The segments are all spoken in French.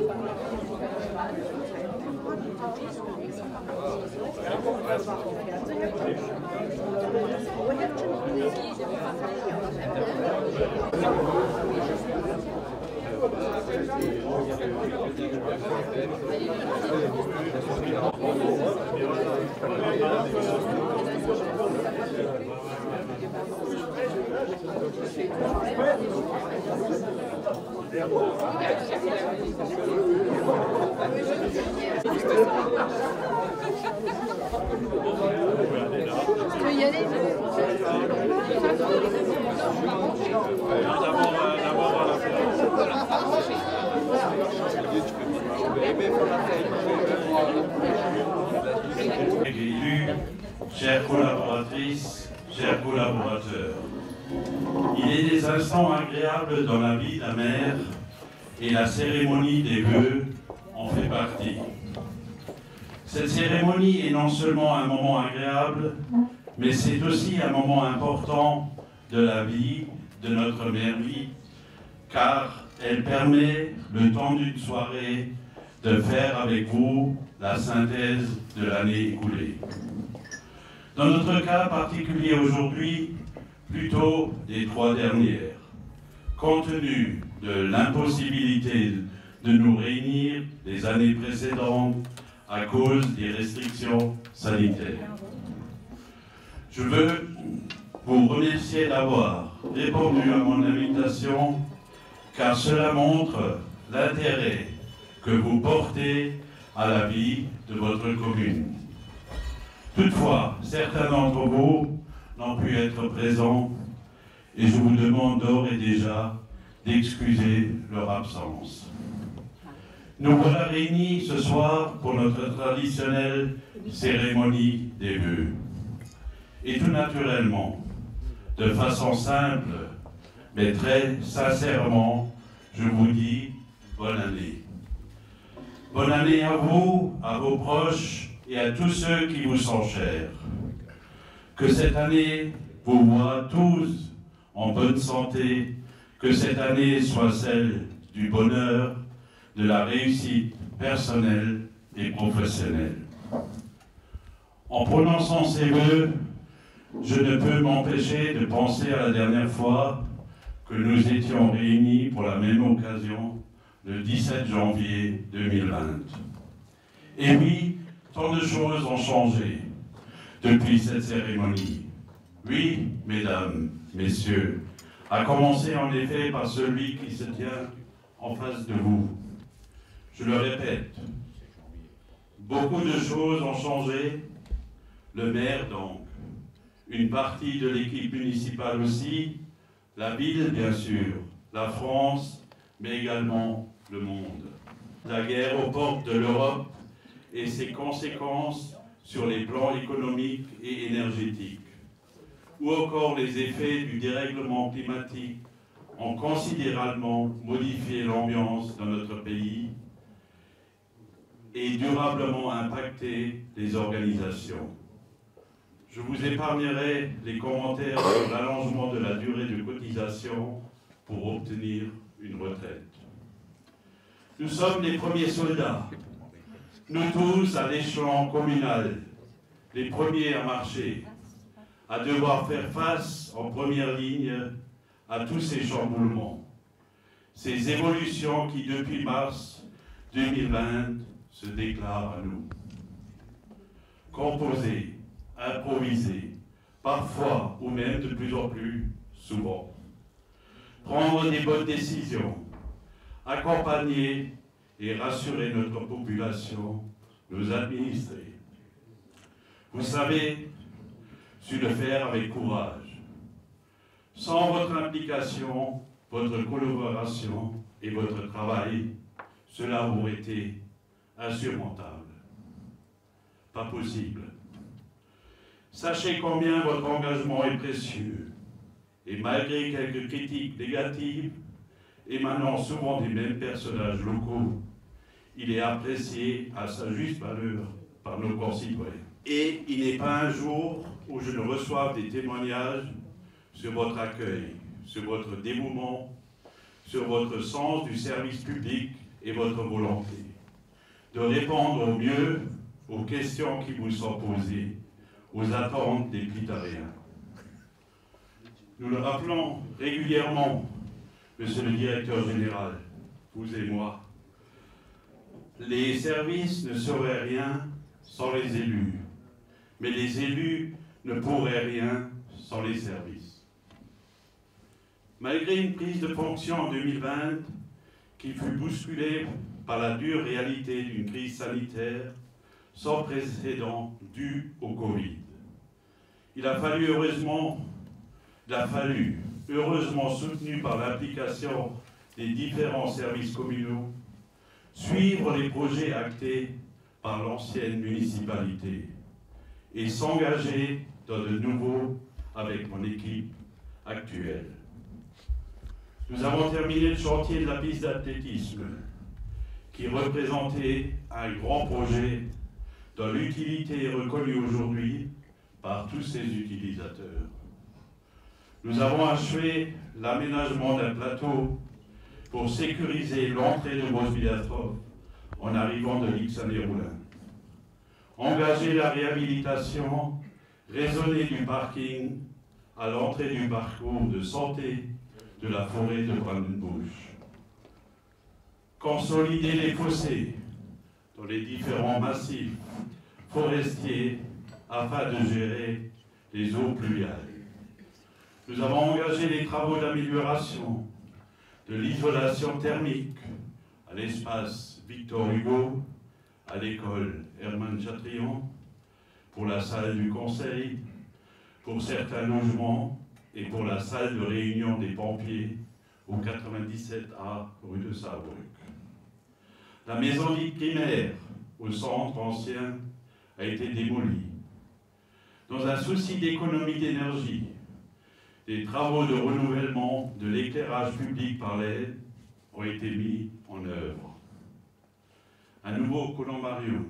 Tu veux y aller? Élus, chères collaboratrices, chers collaborateurs, il est des instants agréables dans la vie d'un maire et la cérémonie des vœux en fait partie. Cette cérémonie est non seulement un moment agréable, mais c'est aussi un moment important de la vie de notre mairie, car elle permet, le temps d'une soirée, de faire avec vous la synthèse de l'année écoulée. Dans notre cas particulier aujourd'hui, plutôt des 3 dernières, compte tenu de l'impossibilité de nous réunir les années précédentes à cause des restrictions sanitaires. Je veux vous remercier d'avoir répondu à mon invitation, car cela montre l'intérêt que vous portez à la vie de votre commune. Toutefois, certains d'entre vous n'ont pu être présents et je vous demande d'ores et déjà d'excuser leur absence. Nous voilà réunis ce soir pour notre traditionnelle cérémonie des vœux. Et tout naturellement, de façon simple, mais très sincèrement, je vous dis bonne année. Bonne année à vous, à vos proches et à tous ceux qui vous sont chers. Que cette année vous voit tous en bonne santé, que cette année soit celle du bonheur, de la réussite personnelle et professionnelle. En prononçant ces vœux, je ne peux m'empêcher de penser à la dernière fois que nous étions réunis pour la même occasion, le 17 janvier 2020. Et oui, tant de choses ont changé depuis cette cérémonie. Oui, mesdames, messieurs, à commencer en effet par celui qui se tient en face de vous. Je le répète, beaucoup de choses ont changé. Le maire donc, une partie de l'équipe municipale aussi, la ville bien sûr, la France, mais également le monde. La guerre aux portes de l'Europe et ses conséquences sur les plans économiques et énergétiques, ou encore les effets du dérèglement climatique ont considérablement modifié l'ambiance dans notre pays et durablement impacté les organisations. Je vous épargnerai les commentaires sur l'allongement de la durée de cotisation pour obtenir une retraite. Nous sommes les premiers soldats, nous tous à l'échelon communal, les premiers à marcher, à devoir faire face en première ligne à tous ces chamboulements, ces évolutions qui depuis mars 2020 se déclarent à nous. Composer, improviser, parfois ou même de plus en plus souvent. Prendre des bonnes décisions, accompagner et rassurer notre population, nos administrés. Vous savez, su le faire avec courage. Sans votre implication, votre collaboration et votre travail, cela aurait été insurmontable. Pas possible. Sachez combien votre engagement est précieux, et malgré quelques critiques négatives, émanant souvent des mêmes personnages locaux, il est apprécié à sa juste valeur par nos concitoyens. Et il n'est pas un jour où je ne reçoive des témoignages sur votre accueil, sur votre dévouement, sur votre sens du service public et votre volonté de répondre au mieux aux questions qui vous sont posées, aux attentes des Pitariens. Nous le rappelons régulièrement, Monsieur le Directeur Général, vous et moi, les services ne seraient rien sans les élus, mais les élus ne pourraient rien sans les services. Malgré une prise de fonction en 2020 qui fut bousculée par la dure réalité d'une crise sanitaire sans précédent due au Covid, il a fallu heureusement soutenu par l'implication des différents services communaux, suivre les projets actés par l'ancienne municipalité et s'engager dans de nouveaux avec mon équipe actuelle. Nous avons terminé le chantier de la piste d'athlétisme qui représentait un grand projet dont l'utilité est reconnue aujourd'hui par tous ses utilisateurs. Nous avons achevé l'aménagement d'un plateau pour sécuriser l'entrée de Grosse-Bidastrov en arrivant de l'Ixané-Roulin. Engager la réhabilitation raisonnée du parking à l'entrée du parcours de santé de la forêt de Brandenbusch. Consolider les fossés dans les différents massifs forestiers afin de gérer les eaux pluviales. Nous avons engagé les travaux d'amélioration de l'isolation thermique à l'espace Victor Hugo, à l'école Hermann Chatrian, pour la salle du conseil, pour certains logements et pour la salle de réunion des pompiers au 97A rue de Saarbrück. La maison dite primaire au centre ancien a été démolie. Dans un souci d'économie d'énergie, des travaux de renouvellement de l'éclairage public par LED ont été mis en œuvre. Un nouveau columbarium,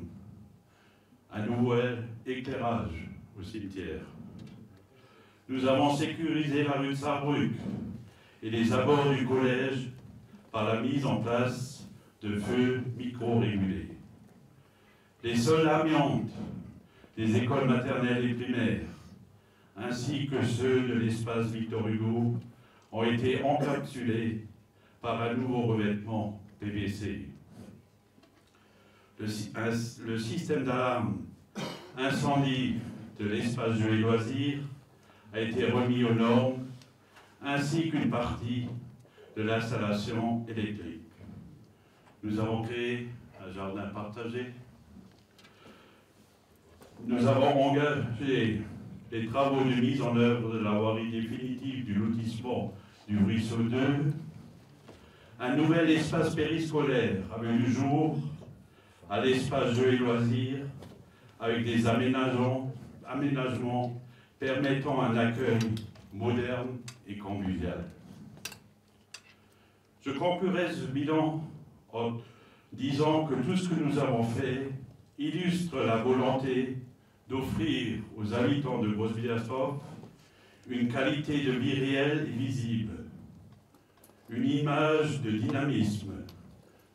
un nouvel éclairage au cimetière. Nous avons sécurisé la rue de Saarbrück et les abords du collège par la mise en place de feux micro-régulés. Les sols amiantes des écoles maternelles et primaires, ainsi que ceux de l'espace Victor Hugo, ont été encapsulés par un nouveau revêtement PVC. Le système d'alarme incendie de l'espace jeux et loisirs a été remis aux normes, ainsi qu'une partie de l'installation électrique. Nous avons créé un jardin partagé. Nous avons engagé les travaux de mise en œuvre de la voirie définitive du lotissement du Ruisseau 2. Un nouvel espace périscolaire a vu le jour à l'espace jeux et loisirs avec des aménagements permettant un accueil moderne et convivial. Je conclurai ce bilan en disant que tout ce que nous avons fait illustre la volonté d'offrir aux habitants de Grosse-Bidastrov une qualité de vie réelle et visible, une image de dynamisme,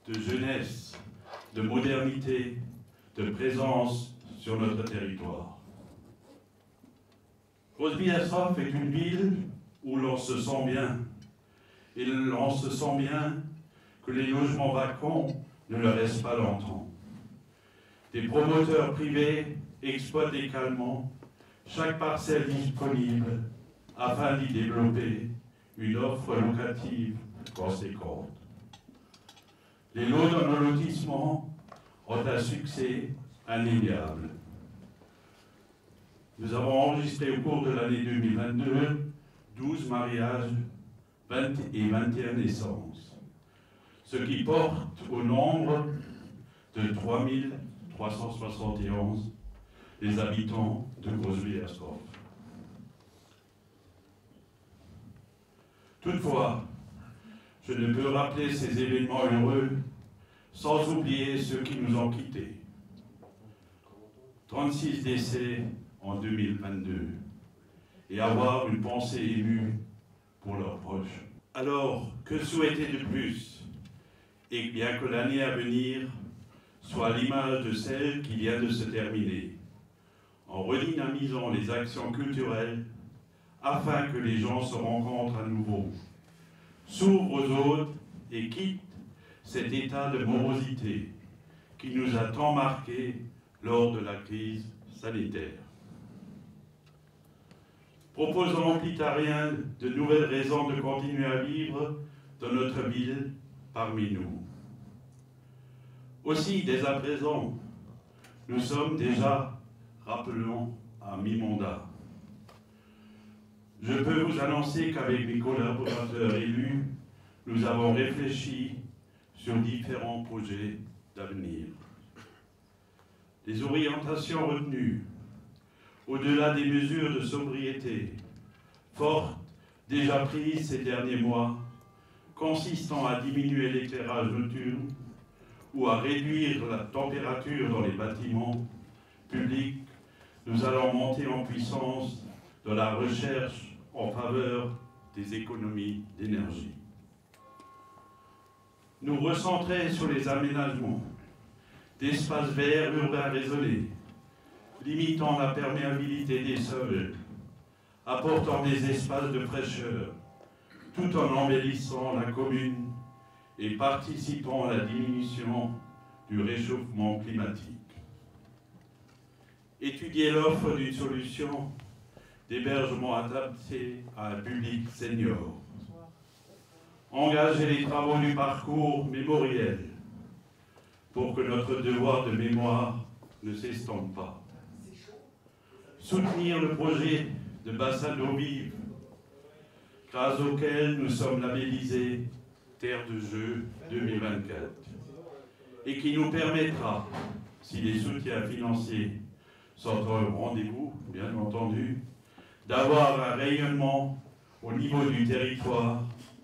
de jeunesse, de modernité, de présence sur notre territoire. Grosse-Bidastrov est une ville où l'on se sent bien, et l'on se sent bien que les logements vacants ne le restent pas longtemps. Des promoteurs privés exploitent également chaque parcelle disponible afin d'y développer une offre locative conséquente. Les lots dans nos lotissements ont un succès indéniable. Nous avons enregistré au cours de l'année 2022 12 mariages et 21 naissances, ce qui porte au nombre de 3371 les habitants de Grosse-Bidastrov. Toutefois, je ne peux rappeler ces événements heureux sans oublier ceux qui nous ont quittés. 36 décès en 2022 et avoir une pensée émue pour leurs proches. Alors, que souhaiter de plus? et bien que l'année à venir soit l'image de celle qui vient de se terminer, en redynamisant les actions culturelles afin que les gens se rencontrent à nouveau, s'ouvrent aux autres et quittent cet état de morosité qui nous a tant marqués lors de la crise sanitaire. Proposons aux Plitariens de nouvelles raisons de continuer à vivre dans notre ville parmi nous. Aussi, dès à présent, nous sommes déjà, rappelons, à mi-mandat. Je peux vous annoncer qu'avec mes collaborateurs élus, nous avons réfléchi sur différents projets d'avenir. Les orientations retenues, au-delà des mesures de sobriété fortes déjà prises ces derniers mois, consistant à diminuer l'éclairage nocturne ou à réduire la température dans les bâtiments publics, nous allons monter en puissance dans la recherche en faveur des économies d'énergie. Nous recentrer sur les aménagements d'espaces verts urbains raisonnés, limitant la perméabilité des sols, apportant des espaces de fraîcheur, tout en embellissant la commune et participant à la diminution du réchauffement climatique. Étudier l'offre d'une solution d'hébergement adapté à un public senior. Engager les travaux du parcours mémoriel pour que notre devoir de mémoire ne s'estompe pas. Soutenir le projet de bassin d'eau vive, grâce auquel nous sommes labellisés Terre de Jeux 2024, et qui nous permettra, si les soutiens financiers sont au rendez-vous, bien entendu, d'avoir un rayonnement au niveau du territoire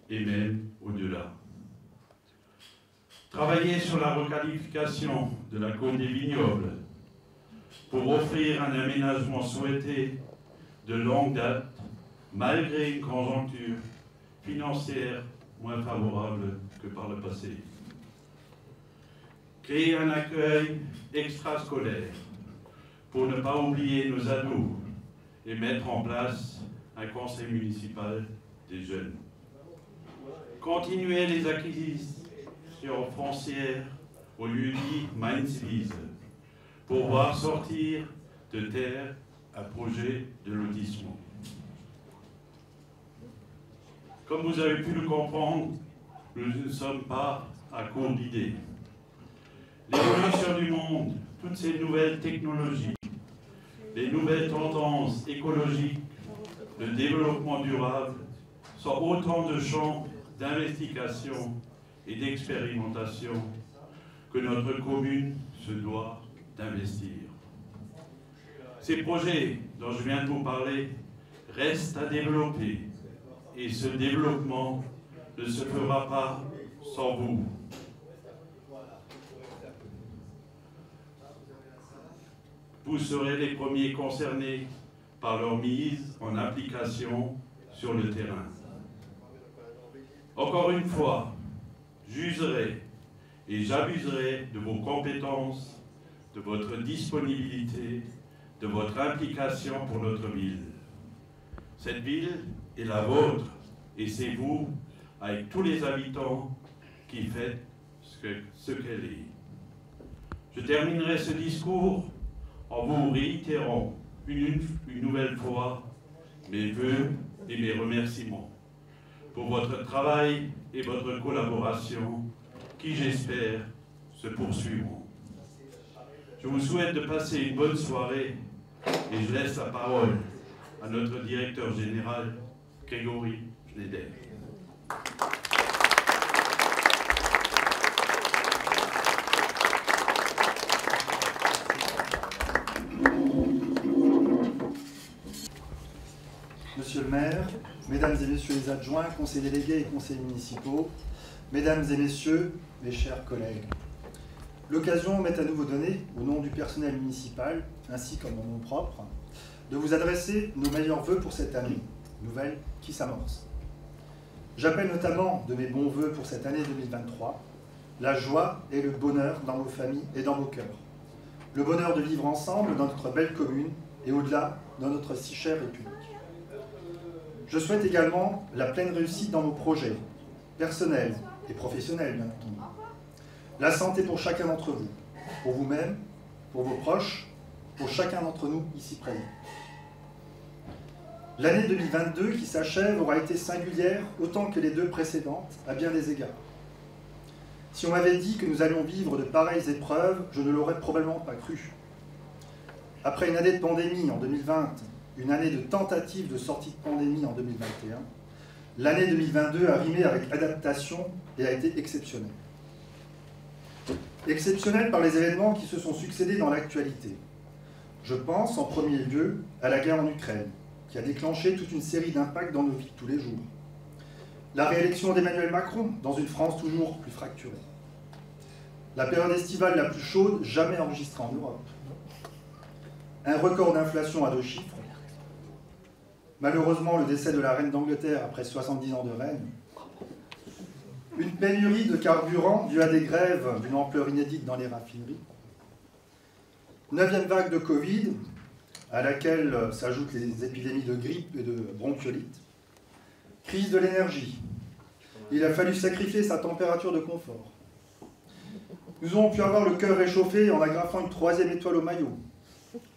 et même au-delà. Travailler sur la requalification de la côte des vignobles pour offrir un aménagement souhaité de longue date, malgré une conjoncture financière moins favorable que par le passé. Créer un accueil extrascolaire pour ne pas oublier nos ados et mettre en place un conseil municipal des jeunes. Continuer les acquisitions foncières au lieu dit Mainz-Wiese pour voir sortir de terre un projet de lotissement. Comme vous avez pu le comprendre, nous ne sommes pas à court d'idées. L'évolution du monde, toutes ces nouvelles technologies, les nouvelles tendances écologiques, le développement durable sont autant de champs d'investigation et d'expérimentation que notre commune se doit d'investir. Ces projets dont je viens de vous parler restent à développer et ce développement ne se fera pas sans vous. Vous serez les premiers concernés par leur mise en application sur le terrain. Encore une fois, j'userai et j'abuserai de vos compétences, de votre disponibilité, de votre implication pour notre ville. Cette ville est la vôtre et c'est vous, avec tous les habitants, qui faites ce qu'elle est. Je terminerai ce discours en vous réitérant une nouvelle fois mes vœux et mes remerciements pour votre travail et votre collaboration qui, j'espère, se poursuivront. Je vous souhaite de passer une bonne soirée et je laisse la parole à notre directeur général, Grégory Schneider. Monsieur le maire, mesdames et messieurs les adjoints, conseillers délégués et conseillers municipaux, mesdames et messieurs, mes chers collègues, l'occasion m'est à nouveau donnée, au nom du personnel municipal, ainsi qu'en mon nom propre, de vous adresser nos meilleurs vœux pour cette année nouvelle qui s'amorce. J'appelle notamment de mes bons vœux pour cette année 2023 la joie et le bonheur dans vos familles et dans vos cœurs. Le bonheur de vivre ensemble dans notre belle commune et au-delà dans notre si chère République. Je souhaite également la pleine réussite dans vos projets, personnels et professionnels, bien entendu. La santé pour chacun d'entre vous, pour vous-même, pour vos proches, pour chacun d'entre nous ici présents. L'année 2022 qui s'achève aura été singulière autant que les deux précédentes à bien des égards. Si on m'avait dit que nous allions vivre de pareilles épreuves, je ne l'aurais probablement pas cru. Après une année de pandémie en 2020, une année de tentative de sortie de pandémie en 2021, l'année 2022 a rimé avec adaptation et a été exceptionnelle. Exceptionnelle par les événements qui se sont succédés dans l'actualité. Je pense en premier lieu à la guerre en Ukraine, qui a déclenché toute une série d'impacts dans nos vies de tous les jours. La réélection d'Emmanuel Macron dans une France toujours plus fracturée. La période estivale la plus chaude jamais enregistrée en Europe. Un record d'inflation à 2 chiffres. Malheureusement, le décès de la reine d'Angleterre après 70 ans de règne. Une pénurie de carburant due à des grèves d'une ampleur inédite dans les raffineries. 9e vague de Covid, à laquelle s'ajoutent les épidémies de grippe et de bronchiolite. Crise de l'énergie. Il a fallu sacrifier sa température de confort. Nous avons pu avoir le cœur réchauffé en agrafant une 3e étoile au maillot.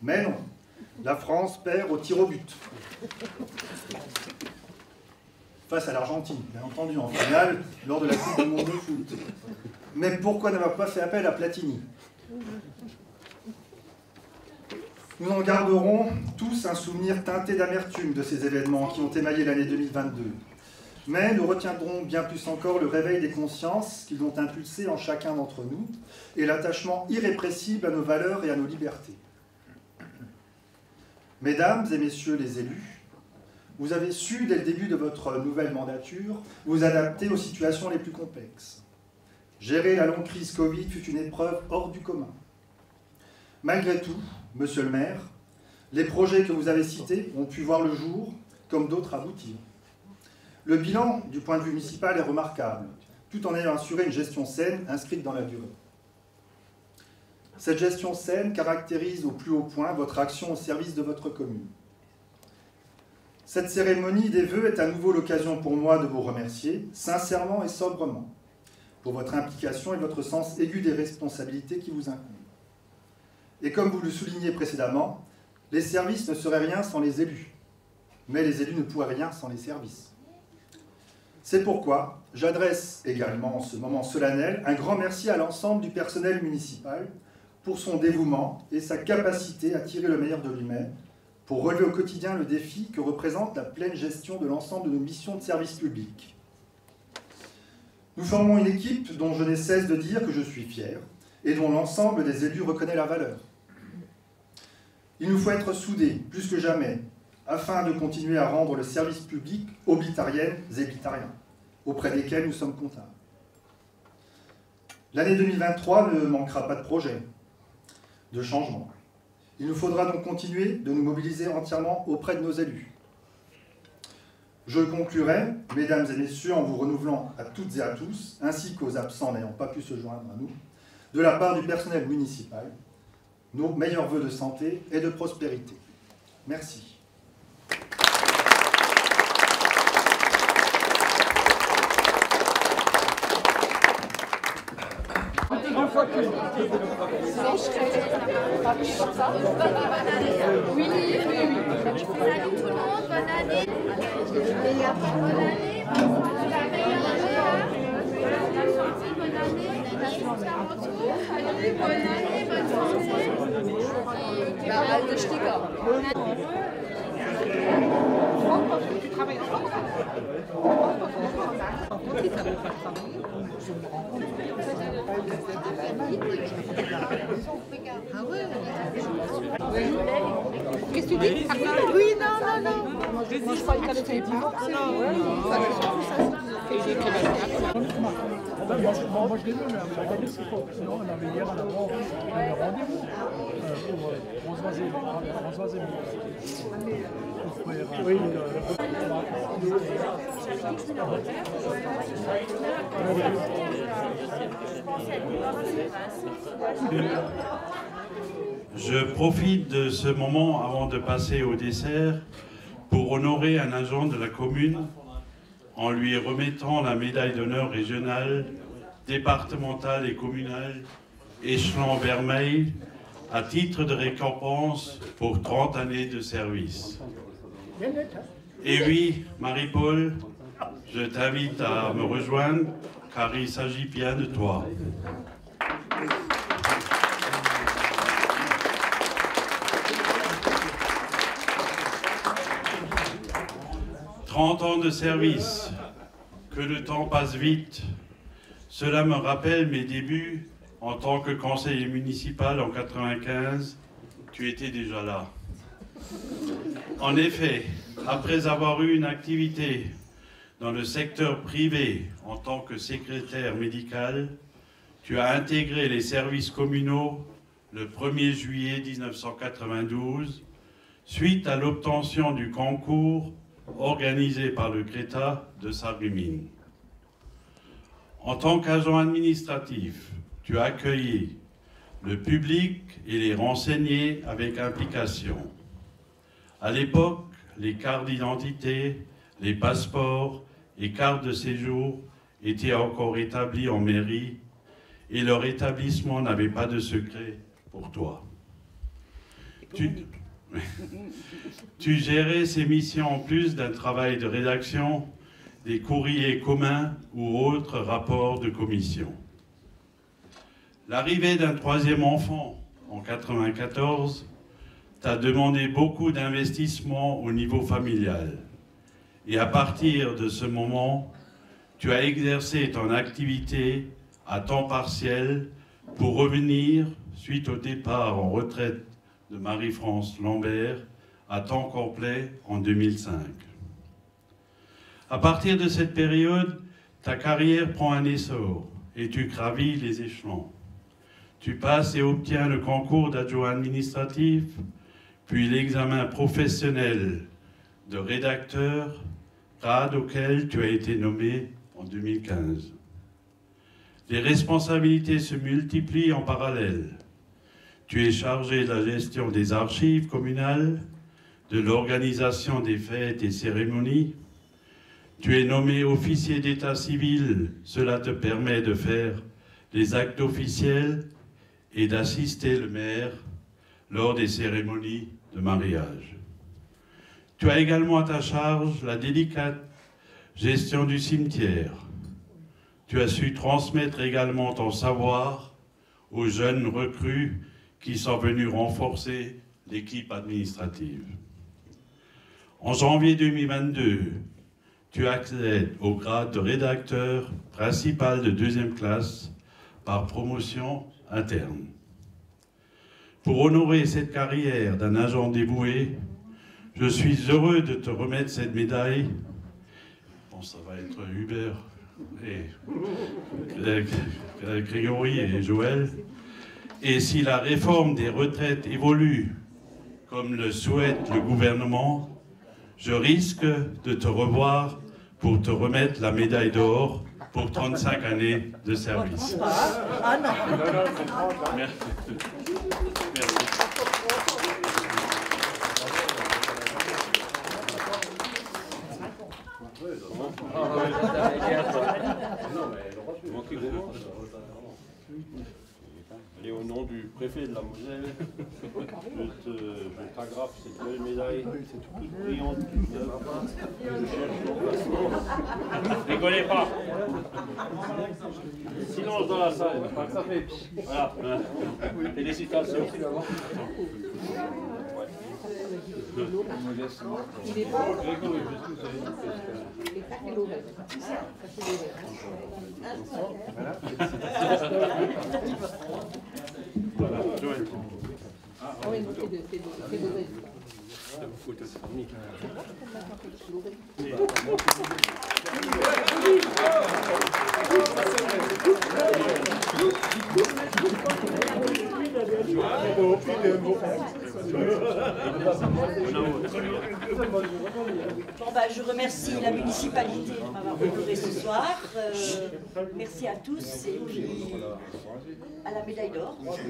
Mais non, la France perd au tir au but. Face à l'Argentine, bien entendu, en finale, lors de la Coupe du Monde de foot. Mais pourquoi n'avoir pas fait appel à Platini? Nous en garderons tous un souvenir teinté d'amertume de ces événements qui ont émaillé l'année 2022. Mais nous retiendrons bien plus encore le réveil des consciences qu'ils ont impulsé en chacun d'entre nous et l'attachement irrépressible à nos valeurs et à nos libertés. Mesdames et messieurs les élus, vous avez su, dès le début de votre nouvelle mandature, vous adapter aux situations les plus complexes. Gérer la longue crise Covid fut une épreuve hors du commun. Malgré tout, monsieur le maire, les projets que vous avez cités ont pu voir le jour, comme d'autres aboutir. Le bilan, du point de vue municipal, est remarquable, tout en ayant assuré une gestion saine inscrite dans la durée. Cette gestion saine caractérise au plus haut point votre action au service de votre commune. Cette cérémonie des vœux est à nouveau l'occasion pour moi de vous remercier, sincèrement et sobrement, pour votre implication et votre sens aigu des responsabilités qui vous incombent. Et comme vous le soulignez précédemment, les services ne seraient rien sans les élus, mais les élus ne pourraient rien sans les services. C'est pourquoi j'adresse également en ce moment solennel un grand merci à l'ensemble du personnel municipal pour son dévouement et sa capacité à tirer le meilleur de lui-même pour relever au quotidien le défi que représente la pleine gestion de l'ensemble de nos missions de service public. Nous formons une équipe dont je n'ai cesse de dire que je suis fier et dont l'ensemble des élus reconnaît la valeur. Il nous faut être soudés, plus que jamais, afin de continuer à rendre le service public aux bitariennes et bitariens, auprès desquels nous sommes comptables. L'année 2023 ne manquera pas de projets, de changements. Il nous faudra donc continuer de nous mobiliser entièrement auprès de nos élus. Je conclurai, mesdames et messieurs, en vous renouvelant à toutes et à tous, ainsi qu'aux absents n'ayant pas pu se joindre à nous, de la part du personnel municipal, nos meilleurs vœux de santé et de prospérité. Merci. Oui, oui, oui. Salut tout le monde, bonne année. Et après, bonne année, la meilleure la santé, bonne année, la chance à retour. Bonne année, bonne santé. Barrel de Sticker. Tu travailles ensemble? Ah ouais. Qu'est-ce que tu dis? Oui, non. Moi je croyais qu'elle était divorcée. Moi je l'ai vu, mais regardez ce qu'il faut. Sinon, on avait hier à la mort un rendez-vous pour François Zémy. Oui, Je profite de ce moment avant de passer au dessert pour honorer un agent de la commune en lui remettant la médaille d'honneur régionale, départementale et communale échelon Vermeil à titre de récompense pour 30 années de service. Et oui, Marie-Paul, je t'invite à me rejoindre car il s'agit bien de toi. « 30 ans de service, que le temps passe vite. Cela me rappelle mes débuts en tant que conseiller municipal en 1995. Tu étais déjà là. En effet, après avoir eu une activité dans le secteur privé en tant que secrétaire médical, tu as intégré les services communaux le 1er juillet 1992 suite à l'obtention du concours organisé par le CRETA de Sarreguemines. En tant qu'agent administratif, tu as accueilli le public et les renseigné avec implication. À l'époque, les cartes d'identité, les passeports et cartes de séjour étaient encore établis en mairie et leur établissement n'avait pas de secret pour toi. Tu gérais ces missions en plus d'un travail de rédaction, des courriers communs ou autres rapports de commission. L'arrivée d'un troisième enfant en 1994 t'a demandé beaucoup d'investissement au niveau familial. Et à partir de ce moment, tu as exercé ton activité à temps partiel pour revenir, suite au départ en retraite de Marie-France Lambert, à temps complet en 2005. À partir de cette période, ta carrière prend un essor et tu gravis les échelons. Tu passes et obtiens le concours d'adjoint administratif, puis l'examen professionnel de rédacteur, grade auquel tu as été nommé en 2015. Les responsabilités se multiplient en parallèle. Tu es chargé de la gestion des archives communales, de l'organisation des fêtes et cérémonies. Tu es nommé officier d'état civil, cela te permet de faire les actes officiels et d'assister le maire lors des cérémonies de mariage. Tu as également à ta charge la délicate gestion du cimetière. Tu as su transmettre également ton savoir aux jeunes recrues qui sont venus renforcer l'équipe administrative. En janvier 2022, tu accèdes au grade de rédacteur principal de 2e classe par promotion interne. Pour honorer cette carrière d'un agent dévoué, je suis heureux de te remettre cette médaille. Bon, ça va être Hubert et Grégory et Joël. Et si la réforme des retraites évolue comme le souhaite le gouvernement, je risque de te revoir pour te remettre la médaille d'or pour 35 années de service. Ah non. Merci. Et au nom du préfet de la Moselle, je t'agrafe cette belle médaille, toute brillante, toute neuve. Je cherche mon placement. Rigolez pas. Silence dans la salle. Voilà. Félicitations. Il est pas. Voilà, Joël. Bon, bah, je remercie la municipalité de m'avoir honorés ce soir. Merci à tous et puis à la médaille d'or. Merci.